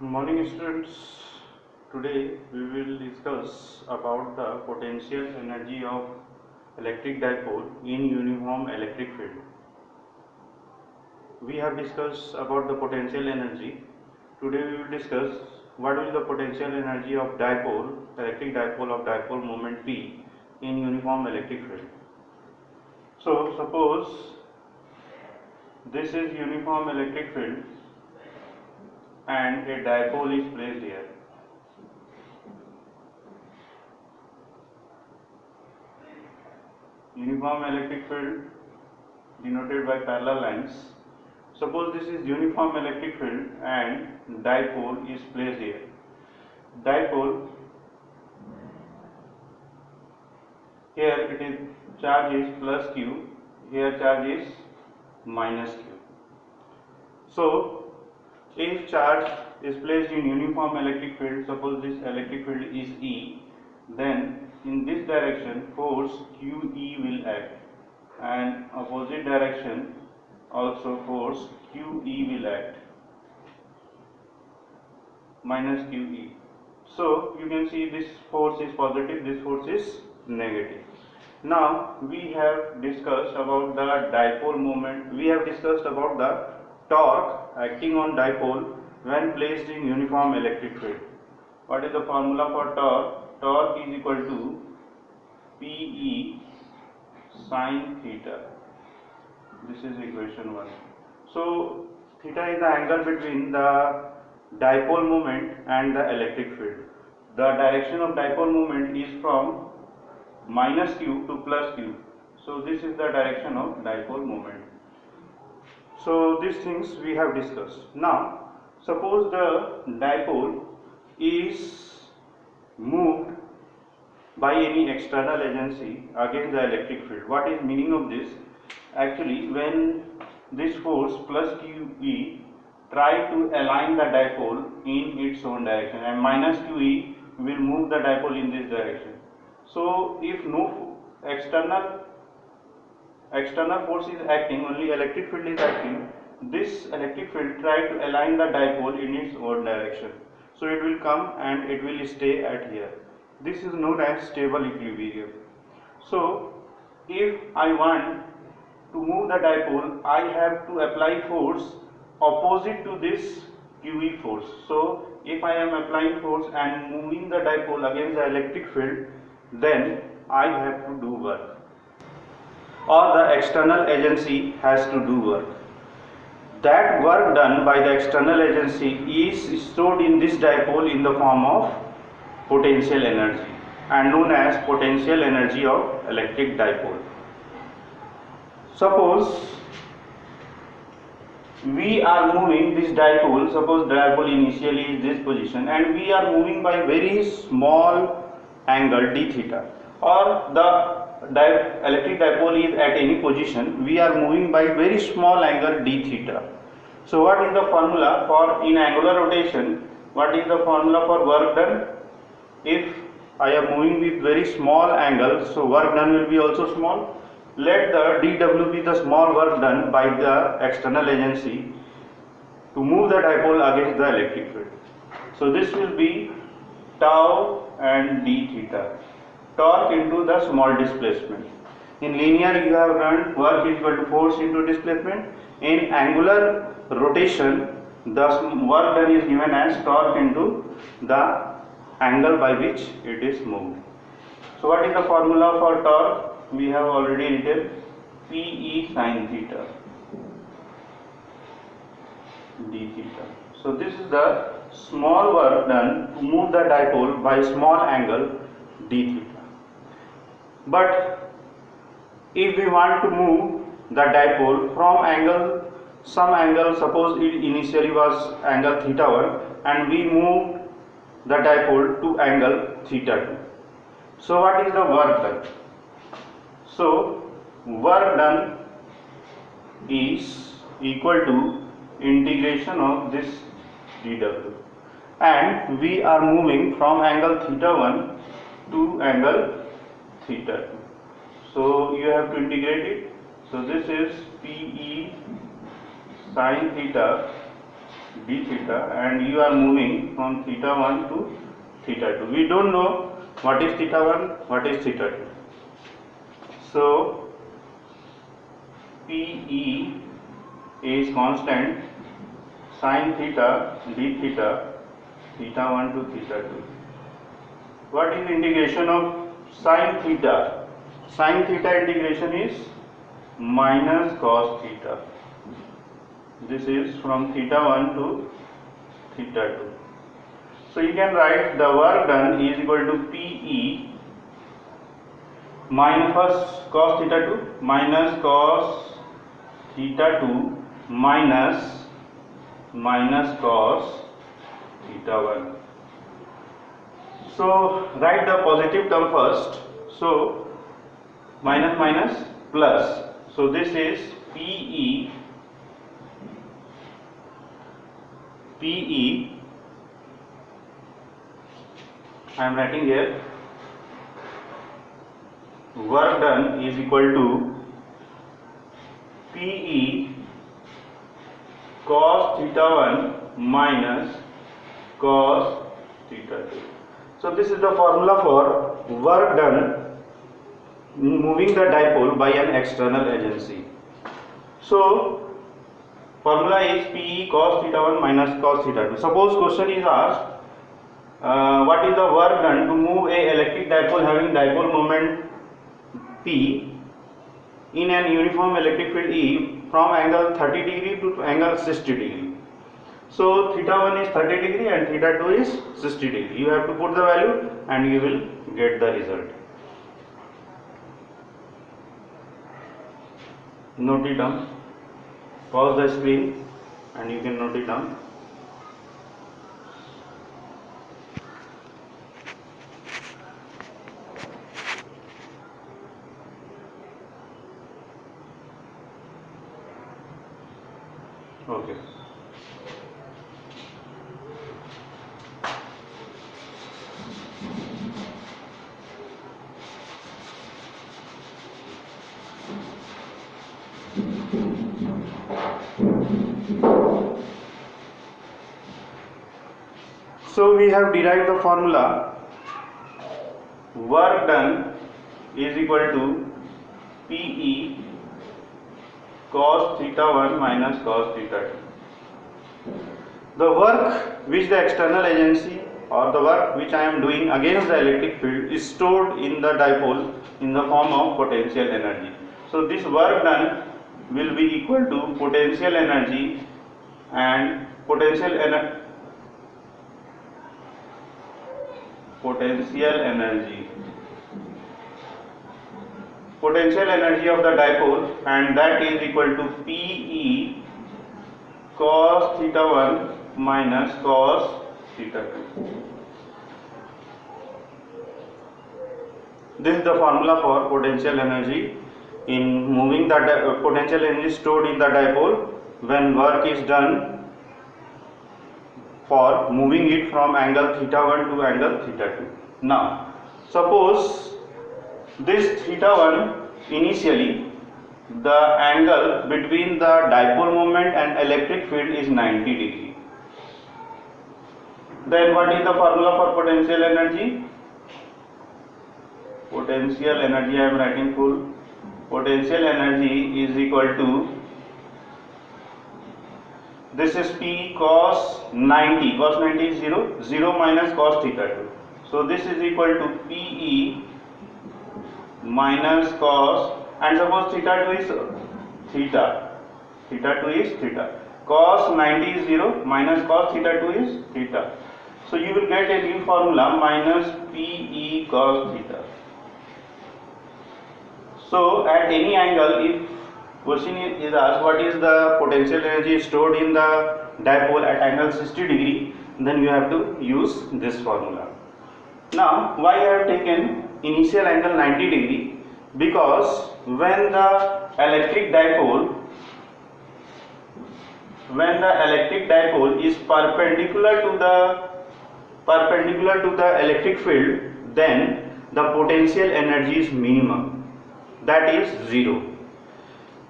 Good morning students. Today we will discuss about the potential energy of electric dipole in uniform electric field. We have discussed about the potential energy. Today we will discuss what is the potential energy of dipole, electric dipole of dipole moment P in uniform electric field. So suppose this is uniform electric field and a dipole is placed here. Uniform electric field denoted by parallel lines. Suppose this is uniform electric field and dipole is placed here. Dipole, here it is charge is plus q, here charge is minus q. So if charge is placed in uniform electric field, suppose this electric field is E, then in this direction force QE will act, and opposite direction also force QE will act, minus QE. So you can see this force is positive, this force is negative. Now we have discussed about the dipole moment. We have discussed about the torque acting on dipole when placed in uniform electric field. What is the formula for torque? Torque is equal to PE sin theta. This is equation 1. So theta is the angle between the dipole moment and the electric field. The direction of dipole moment is from minus q to plus q. So this is the direction of dipole moment. So these things we have discussed. Now suppose the dipole is moved by any external agency against the electric field. What is meaning of this? Actually, when this force plus QE try to align the dipole in its own direction, and minus QE will move the dipole in this direction. So if no external force is acting, only electric field is acting, this electric field try to align the dipole in its own direction. So it will come and it will stay at here. This is known as stable equilibrium. So if I want to move the dipole, I have to apply force opposite to this QE force. So if I am applying force and moving the dipole against the electric field, then I have to do work, or the external agency has to do work. That work done by the external agency is stored in this dipole in the form of potential energy and known as potential energy of electric dipole. Suppose we are moving this dipole, suppose dipole initially is this position, and we are moving by very small angle d theta, or the electric dipole is at any position, we are moving by very small angle d theta. So what is the formula for in angular rotation? What is the formula for work done? If I am moving with very small angle, so work done will be also small. Let the dW be the small work done by the external agency to move the dipole against the electric field. So this will be tau and d theta, torque into the small displacement. In linear you have learned work is equal to force into displacement. In angular rotation the work done is given as torque into the angle by which it is moved. So what is the formula for torque? We have already written PE sin theta d theta. So this is the small work done to move the dipole by small angle d theta. But if we want to move the dipole from angle, some angle, suppose it initially was angle theta 1 and we moved the dipole to angle theta 2. So what is the work done? So work done is equal to integration of this dW, and we are moving from angle theta 1 to angle theta 2. So you have to integrate it. So this is PE sin theta d theta, and you are moving from theta 1 to theta 2. We don't know what is theta 1, what is theta 2. So PE is constant sin theta d theta, theta 1 to theta 2. What is integration of sin theta? Sin theta integration is minus cos theta. This is from theta 1 to theta 2. So you can write the work done is equal to PE minus first cos theta 2 minus cos theta 2 minus cos theta 1. So write the positive term first. So minus minus plus. So this is PE I am writing here, work done is equal to PE cos theta 1 minus cos theta 2. So this is the formula for work done moving the dipole by an external agency. So formula is PE cos theta 1 minus cos theta 2. Suppose question is asked, what is the work done to move a electric dipole having dipole moment P in an uniform electric field E from angle 30 degree to angle 60 degree. So theta 1 is 30 degree and theta 2 is 60 degree. You have to put the value and you will get the result. Note it down. Pause the screen and you can note it down. Okay. So we have derived the formula work done is equal to PE cos theta 1 minus cos theta 2. The work which the external agency or the work which I am doing against the electric field is stored in the dipole in the form of potential energy. So this work done will be equal to potential energy, and potential energy of the dipole, and that is equal to PE cos theta 1 minus cos theta 2. This is the formula for potential energy in moving the potential energy stored in the dipole when work is done for moving it from angle theta 1 to angle theta 2. Now suppose this theta 1 initially the angle between the dipole moment and electric field is 90 degree. Then what is the formula for potential energy? Potential energy, I am writing full. Potential energy is equal to, this is P cos 90, cos 90 is 0, 0 minus cos theta 2. So this is equal to PE minus cos, and suppose theta 2 is theta 2 is theta. Cos 90 is 0 minus cos theta 2 is theta. So you will get a new formula minus PE cos theta. So at any angle, if question is asked what is the potential energy stored in the dipole at angle 60 degree, then you have to use this formula. Now why I have taken initial angle 90 degree? Because when the electric dipole is perpendicular to the electric field, then the potential energy is minimum, that is 0.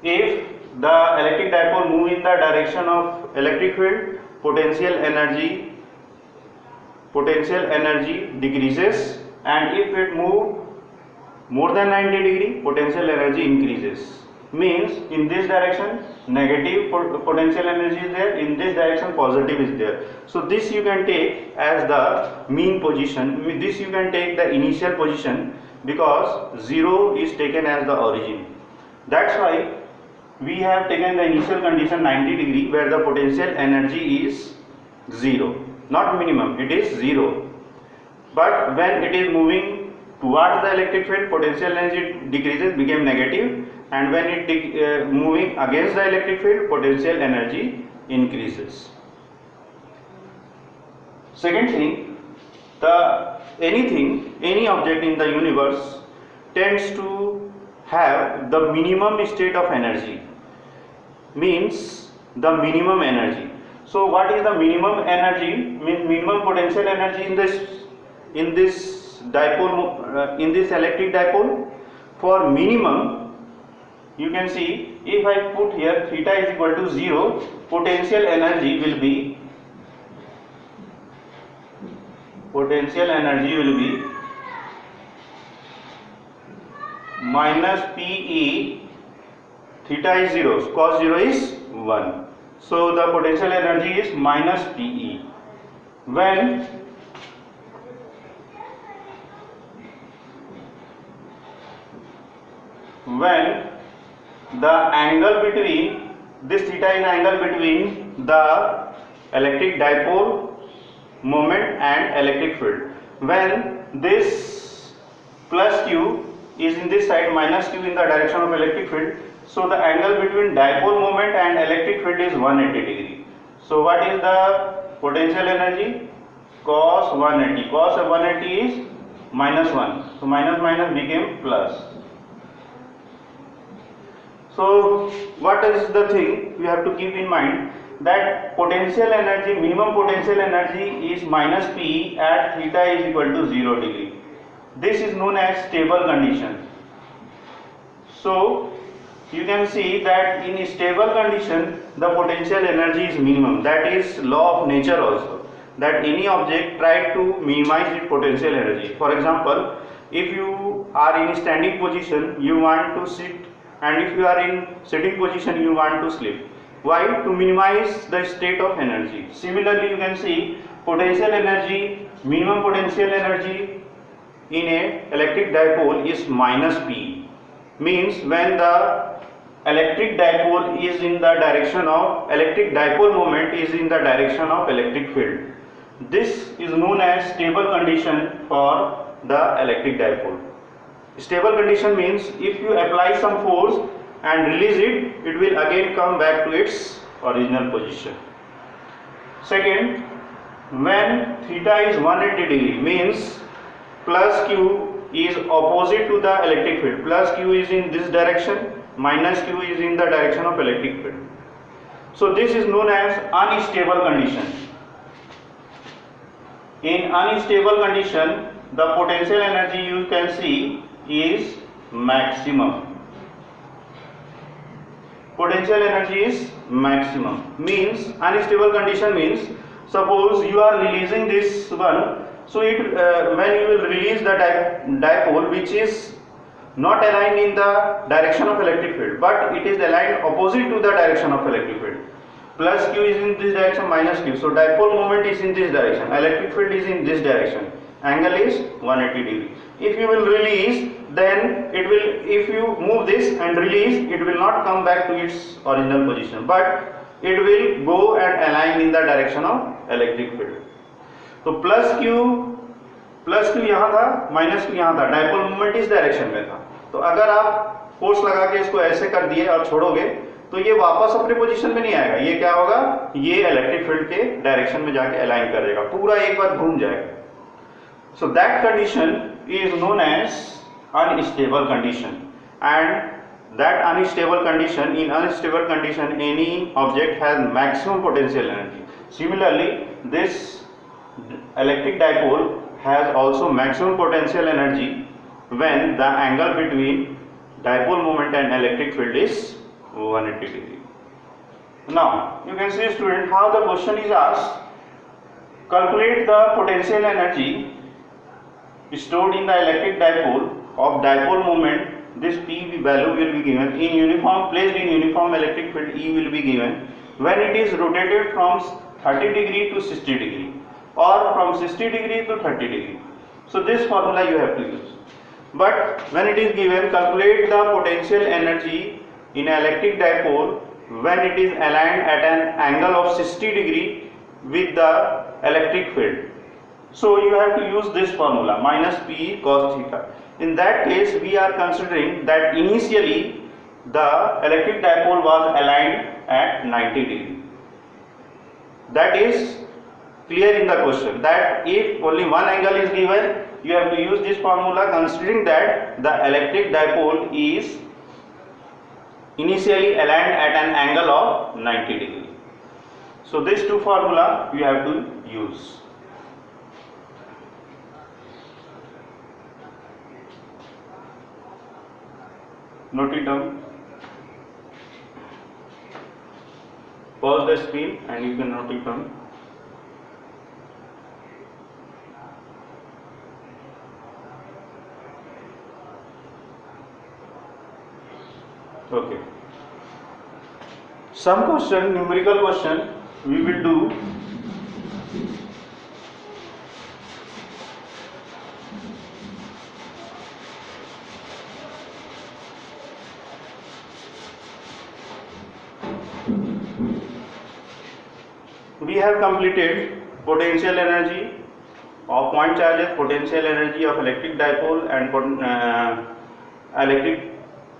If the electric dipole move in the direction of electric field, potential energy decreases, and if it move more than 90 degree, potential energy increases. Means in this direction negative potential energy is there, in this direction positive is there. So this you can take as the mean position, this you can take the initial position, because 0 is taken as the origin. That's why we have taken the initial condition 90 degree, where the potential energy is 0, not minimum, it is 0. But when it is moving towards the electric field, potential energy decreases, became negative, and when it moving against the electric field, potential energy increases. Second thing, any object in the universe tends to have the minimum state of energy, means the minimum energy. So what is the minimum energy? Means minimum potential energy in this dipole, in this electric dipole. For minimum, you can see, if I put here theta is equal to 0, potential energy will be minus PE, theta is 0, cos 0 is 1. So the potential energy is minus PE. When the angle between this theta is angle between the electric dipole moment and electric field. When this plus q is in this side, minus q in the direction of electric field, so the angle between dipole moment and electric field is 180 degree. So what is the potential energy? Cos 180. Cos 180 is minus 1. So minus minus became plus. So what is the thing we have to keep in mind? That potential energy, minimum potential energy is minus P at theta is equal to 0 degree. This is known as stable condition. So you can see that in a stable condition the potential energy is minimum. That is law of nature also, that any object try to minimize its potential energy. For example, if you are in standing position, you want to sit, and if you are in sitting position, you want to sleep. Why? To minimize the state of energy. Similarly, you can see potential energy, minimum potential energy in a electric dipole is minus P. Means when the electric dipole is in the direction of electric dipole moment is in the direction of electric field. This is known as stable condition for the electric dipole. Stable condition means if you apply some force and release it, it will again come back to its original position. Second, when theta is 180 degree, means plus q is opposite to the electric field. Plus q is in this direction, minus q is in the direction of electric field. So this is known as unstable condition. In unstable condition, the potential energy you can see is maximum. Potential energy is maximum. Means unstable condition means, suppose you are releasing this one, so it when you will release the dipole which is not aligned in the direction of electric field, but it is aligned opposite to the direction of electric field. Plus q is in this direction, minus q. So dipole moment is in this direction, electric field is in this direction. Angle is 180 degree. If you will release, then it will, if you move this and release, it will not come back to its original position, but it will go and align in the direction of electric field. तो plus Q यहाँ था, minus Q यहाँ था, dipole moment इस direction में था. तो अगर आप फोर्स लगा के इसको ऐसे कर दिए और छोड़ोगे तो ये वापस अपने पोजीशन में नहीं आएगा. ये क्या होगा, ये इलेक्ट्रिक फील्ड के डायरेक्शन में जाके अलाइन कर देगा, पूरा एक बार घूम जाएगा. So that condition is known as unstable condition, and that unstable condition, in unstable condition any object has maximum potential energy. Similarly, this electric dipole has also maximum potential energy when the angle between dipole moment and electric field is 180 degree. Now you can see, student, how the question is asked. Calculate the potential energy stored in the electric dipole of dipole moment. This P value will be given in uniform, placed in uniform electric field. E will be given when it is rotated from 30 degree to 60 degree or from 60 degree to 30 degree. So this formula you have to use. But when it is given, calculate the potential energy in electric dipole when it is aligned at an angle of 60 degree with the electric field. So you have to use this formula, minus P cos theta. In that case, we are considering that initially the electric dipole was aligned at 90 degree. That is clear in the question, that if only one angle is given, you have to use this formula, considering that the electric dipole is initially aligned at an angle of 90 degree. So these two formula you have to use. Note it down. Pause the screen and you can note it down. Okay. Some question, numerical question we will do. We have completed potential energy of point charges, potential energy of electric dipole, and electric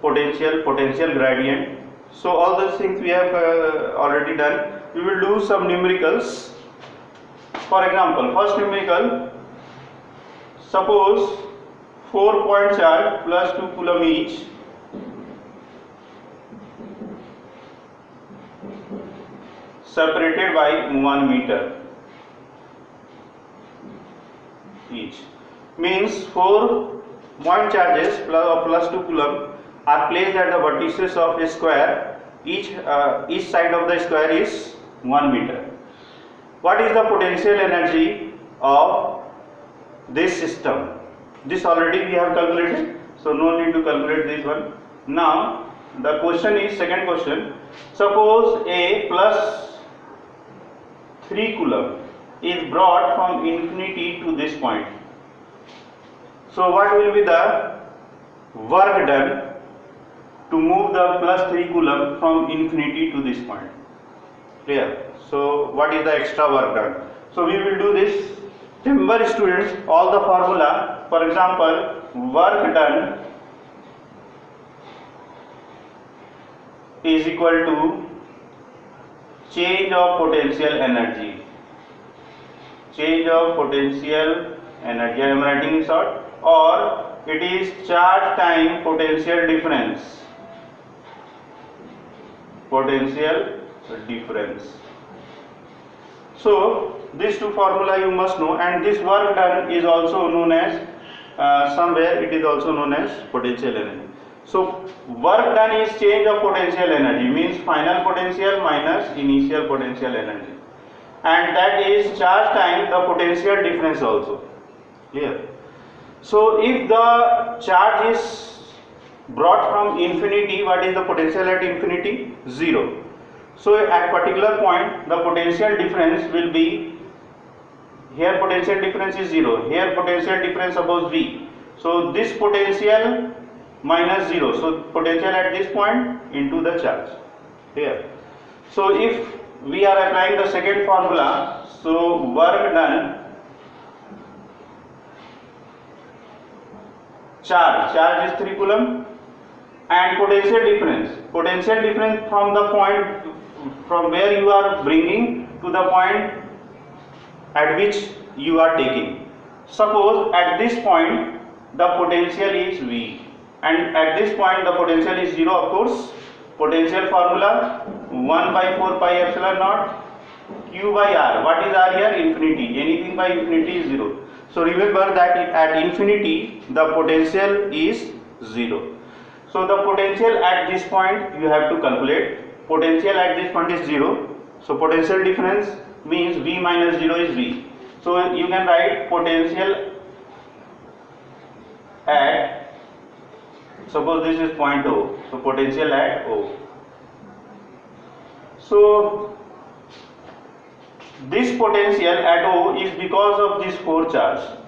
potential gradient. So all those things we have already done. We will do some numericals. For example, first numerical, suppose 4-point charge plus 2 coulomb each separated by 1 meter each. Means 4 point charges plus 2 coulomb are placed at the vertices of a square. Each side of the square is 1 meter. What is the potential energy of this system? This already we have calculated, so no need to calculate this one. Now the question is, second question, suppose a plus 3 coulomb is brought from infinity to this point. So what will be the work done to move the plus 3 coulomb from infinity to this point? Clear? So what is the extra work done? So we will do this. Remember, students, all the formula. For example, work done is equal to change of potential energy. Change of potential energy, I am writing in short, or it is charge time potential difference. Potential difference. So these two formula you must know, and this work done is also known as somewhere it is also known as potential energy. So work done is change of potential energy, means final potential minus initial potential energy, and that is charge time the potential difference also. Clear? So if the charge is brought from infinity, what is the potential at infinity? 0. So at particular point the potential difference will be, here potential difference is 0, here potential difference suppose V. So this potential minus 0, so potential at this point into the charge. Here. So if we are applying the second formula, so work done, charge is 3 coulomb, and potential difference from the point from where you are bringing to the point at which you are taking. Suppose at this point the potential is V, and at this point the potential is 0. Of course, potential formula 1 by 4 pi epsilon naught Q by R. What is R here? Infinity. Anything by infinity is 0. So remember that at infinity the potential is 0. So the potential at this point you have to calculate. Potential at this point is 0. So potential difference means V minus 0 is V. So you can write potential at, suppose this is point O. So potential at O. So this potential at O is because of this 4 charge.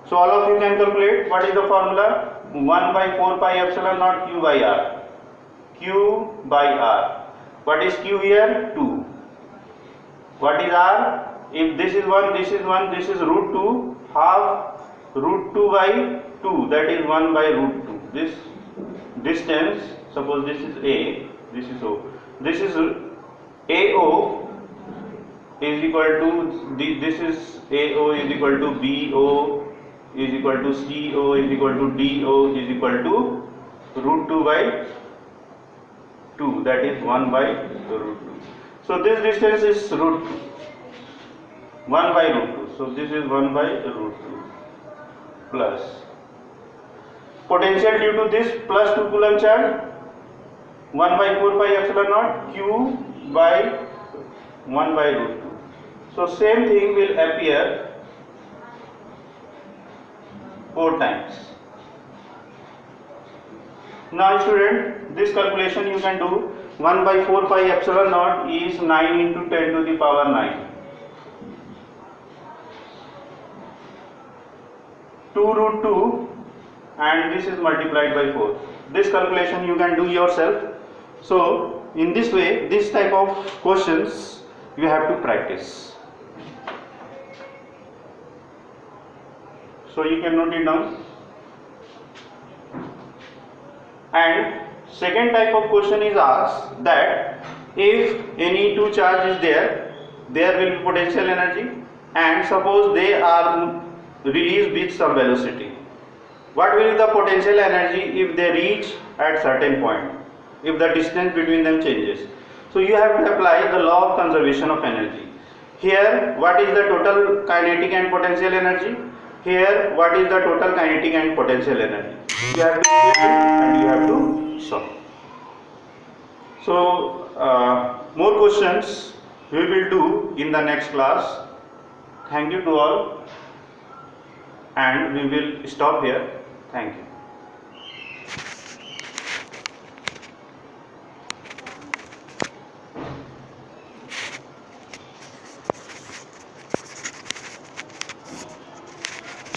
So all of you can calculate. What is the formula? 1 by 4 pi epsilon naught Q by R. Q by R. What is Q here? 2. What is R? If this is 1, this is 1, this is root 2, half root 2 by 2, that is 1 by root 2. This distance, suppose this is A, this is O. This is AO is equal to, this is AO is equal to BO is equal to CO is equal to DO is equal to root 2 by 2, that is 1 by root 2. So this distance is root 2, 1 by root 2. So this is 1 by root 2 plus potential due to this plus 2 coulomb charge 1 by 4 pi epsilon naught Q by 1 by root 2. So same thing will appear 4 times. Now student, this calculation you can do. 1 by 4 pi epsilon naught is 9 into 10 to the power 9. 2 root 2 and this is multiplied by 4. This calculation you can do yourself. So in this way, this type of questions you have to practice. So you can note it down. And second type of question is asked that if any two charge is there will be potential energy, and suppose they are released with some velocity. What will be the potential energy if they reach at certain point, if the distance between them changes? So you have to apply the law of conservation of energy. Here, what is the total kinetic and potential energy? Here, what is the total kinetic and potential energy? You have to equate it and you have to solve. So, more questions we will do in the next class. Thank you to all, and we will stop here. Thank you.